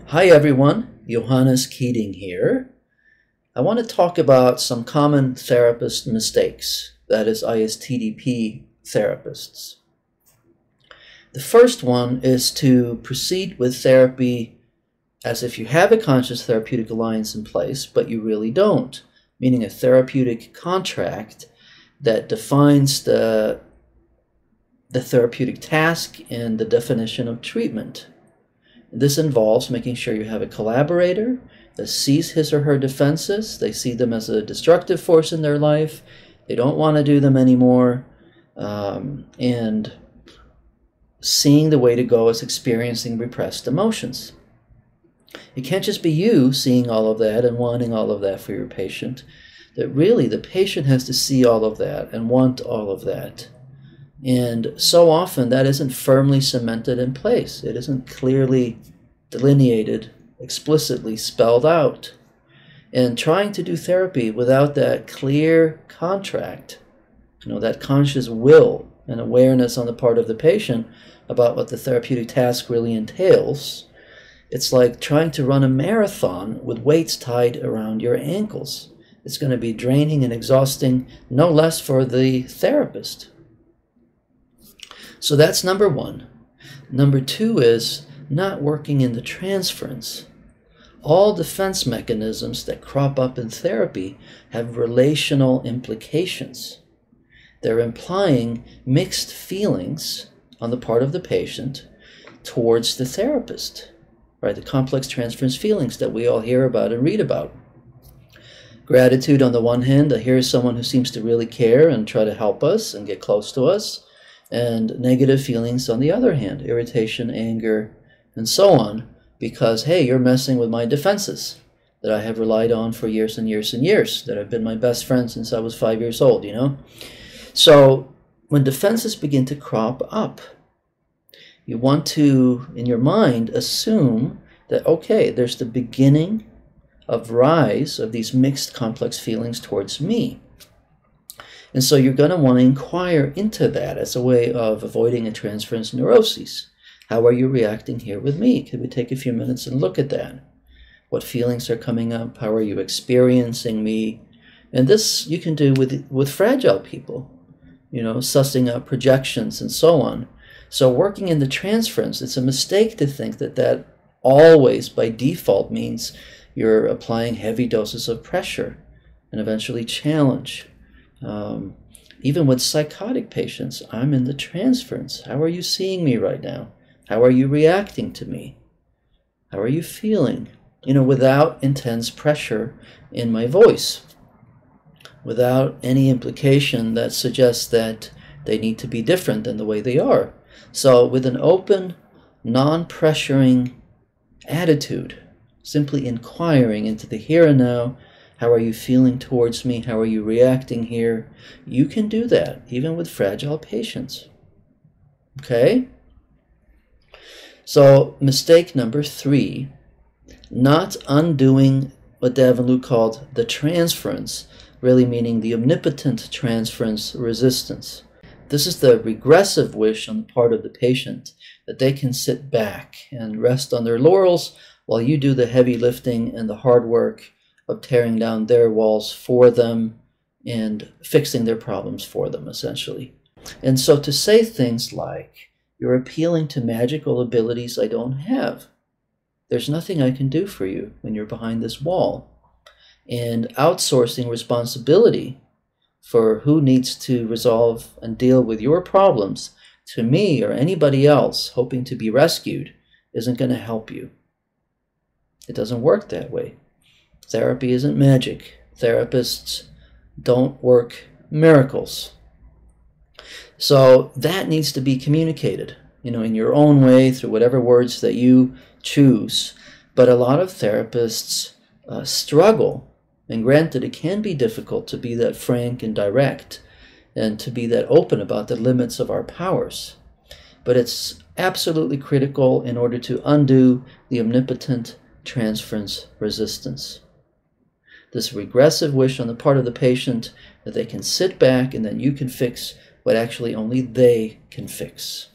Hi everyone, Johannes Keating here. I want to talk about some common therapist mistakes, that is ISTDP therapists. The first one is to proceed with therapy as if you have a conscious therapeutic alliance in place, but you really don't, meaning a therapeutic contract that defines the therapeutic task and the definition of treatment. This involves making sure you have a collaborator that sees his or her defenses. They see them as a destructive force in their life. They don't want to do them anymore. And seeing the way to go is experiencing repressed emotions. It can't just be you seeing all of that and wanting all of that for your patient. That really the patient has to see all of that and want all of that. And so often that isn't firmly cemented in place. It isn't clearly delineated, explicitly spelled out. And trying to do therapy without that clear contract, that conscious will and awareness on the part of the patient about what the therapeutic task really entails, it's like trying to run a marathon with weights tied around your ankles. It's going to be draining and exhausting, no less for the therapist. So that's number one. Number two is not working in the transference. All defense mechanisms that crop up in therapy have relational implications. They're implying mixed feelings on the part of the patient towards the therapist, right? The complex transference feelings that we all hear about and read about. Gratitude on the one hand, here's someone who seems to really care and try to help us and get close to us. And negative feelings on the other hand, irritation, anger, and so on, because, hey, you're messing with my defenses that I have relied on for years and years and years, that have been my best friend since I was 5 years old, So when defenses begin to crop up, you want to, in your mind, assume that, okay, there's the beginning of rise of these mixed complex feelings towards me. And so you're going to want to inquire into that as a way of avoiding a transference neuroses. How are you reacting here with me? Could we take a few minutes and look at that? What feelings are coming up? How are you experiencing me? And this you can do with fragile people, sussing out projections and so on. So working in the transference, it's a mistake to think that that always by default means you're applying heavy doses of pressure and eventually challenge. Even with psychotic patients, I'm in the transference. How are you seeing me right now? How are you reacting to me? How are you feeling? Without intense pressure in my voice, without any implication that suggests that they need to be different than the way they are. So with an open, non-pressuring attitude, simply inquiring into the here and now. How are you feeling towards me? How are you reacting here? You can do that, even with fragile patients. Okay? So, mistake number three, not undoing what Dav and Luke called the transference, really meaning the omnipotent transference resistance. This is the regressive wish on the part of the patient that they can sit back and rest on their laurels while you do the heavy lifting and the hard work of tearing down their walls for them and fixing their problems for them, essentially. And so to say things like, you're appealing to magical abilities I don't have. There's nothing I can do for you when you're behind this wall. And outsourcing responsibility for who needs to resolve and deal with your problems to me or anybody else hoping to be rescued isn't going to help you. It doesn't work that way. Therapy isn't magic. Therapists don't work miracles. So that needs to be communicated, in your own way through whatever words that you choose. But a lot of therapists struggle, and granted, it can be difficult to be that frank and direct and to be that open about the limits of our powers. But it's absolutely critical in order to undo the omnipotent transference resistance. This regressive wish on the part of the patient that they can sit back and then you can fix what actually only they can fix.